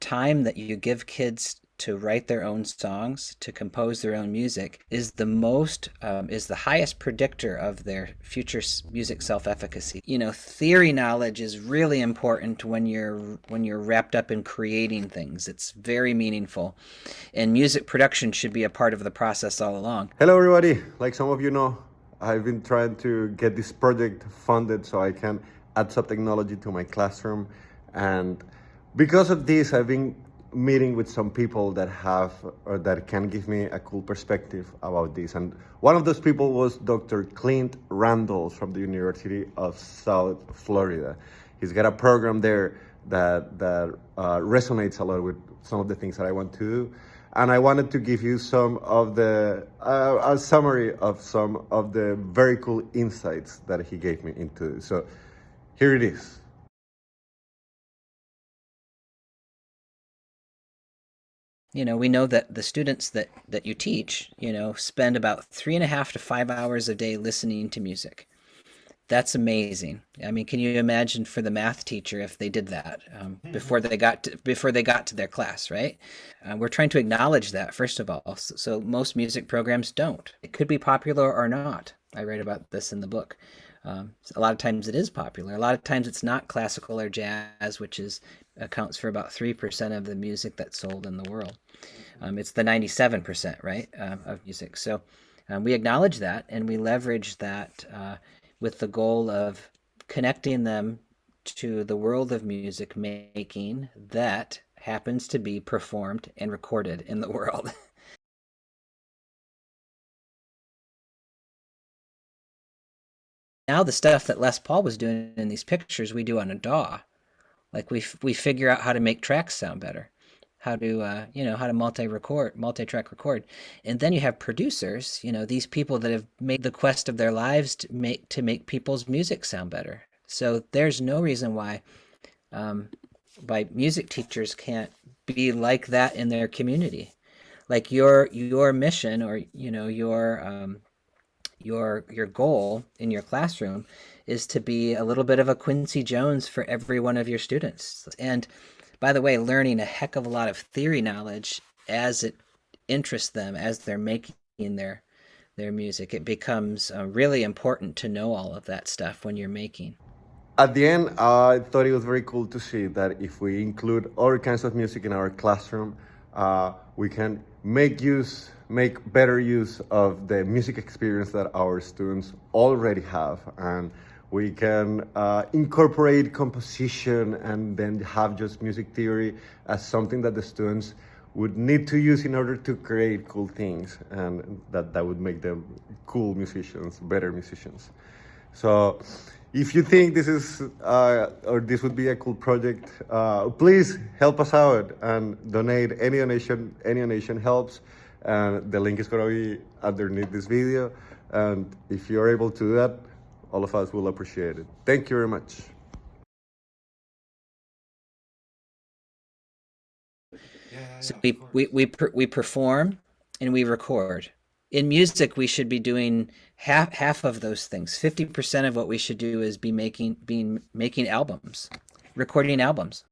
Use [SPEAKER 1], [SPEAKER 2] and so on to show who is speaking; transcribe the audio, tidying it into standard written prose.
[SPEAKER 1] time that you give kids to write their own songs, to compose their own music, is the highest predictor of their future music self-efficacy. You know, theory knowledge is really important when you're wrapped up in creating things. It's very meaningful, and music production should be a part of the process all along.
[SPEAKER 2] Hello, everybody. Like some of you know, I've been trying to get this project funded so I can add some technology to my classroom. And because of this, I've been meeting with some people that have or that can give me a cool perspective about this. And one of those people was Dr. Clint Randles from the University of South Florida. He's got a program there that resonates a lot with some of the things that I want to do. And I wanted to give you some of a summary of some of the very cool insights that he gave me into this. So here it is.
[SPEAKER 1] You know, we know that the students that you teach, you know, spend about 3.5 to 5 hours a day listening to music. That's amazing. I mean, can you imagine for the math teacher if they did that before they got to their class, right? We're trying to acknowledge that first of all. So most music programs don't. It could be popular or not. I write about this in the book. A lot of times it is popular. A lot of times it's not classical or jazz, which accounts for about 3% of the music that's sold in the world. It's the 97%, right, of music. So we acknowledge that and we leverage that with the goal of connecting them to the world of music making that happens to be performed and recorded in the world. Now the stuff that Les Paul was doing in these pictures, we do on a DAW. Like we figure out how to make tracks sound better, how to how to multi-track record, and then you have producers, you know, these people that have made the quest of their lives to make people's music sound better. So there's no reason why music teachers can't be like that in their community. Like your mission, or you know, your goal in your classroom is to be a little bit of a Quincy Jones for every one of your students. And by the way, learning a heck of a lot of theory knowledge as it interests them as they're making their music. It becomes really important to know all of that stuff when you're making.
[SPEAKER 2] At the end, I thought it was very cool to see that if we include all kinds of music in our classroom, we can make better use of the music experience that our students already have. And we can incorporate composition and then have just music theory as something that the students would need to use in order to create cool things, and that would make them cool musicians, better musicians. So if you think this is or this would be a cool project, please help us out and donate. Any donation helps, and the link is going to be underneath this video. And if you're able to do that, all of us will appreciate it. Thank you very much.
[SPEAKER 1] So we perform and we record. In music, we should be doing half of those things. 50% of what we should do is be making albums, recording albums.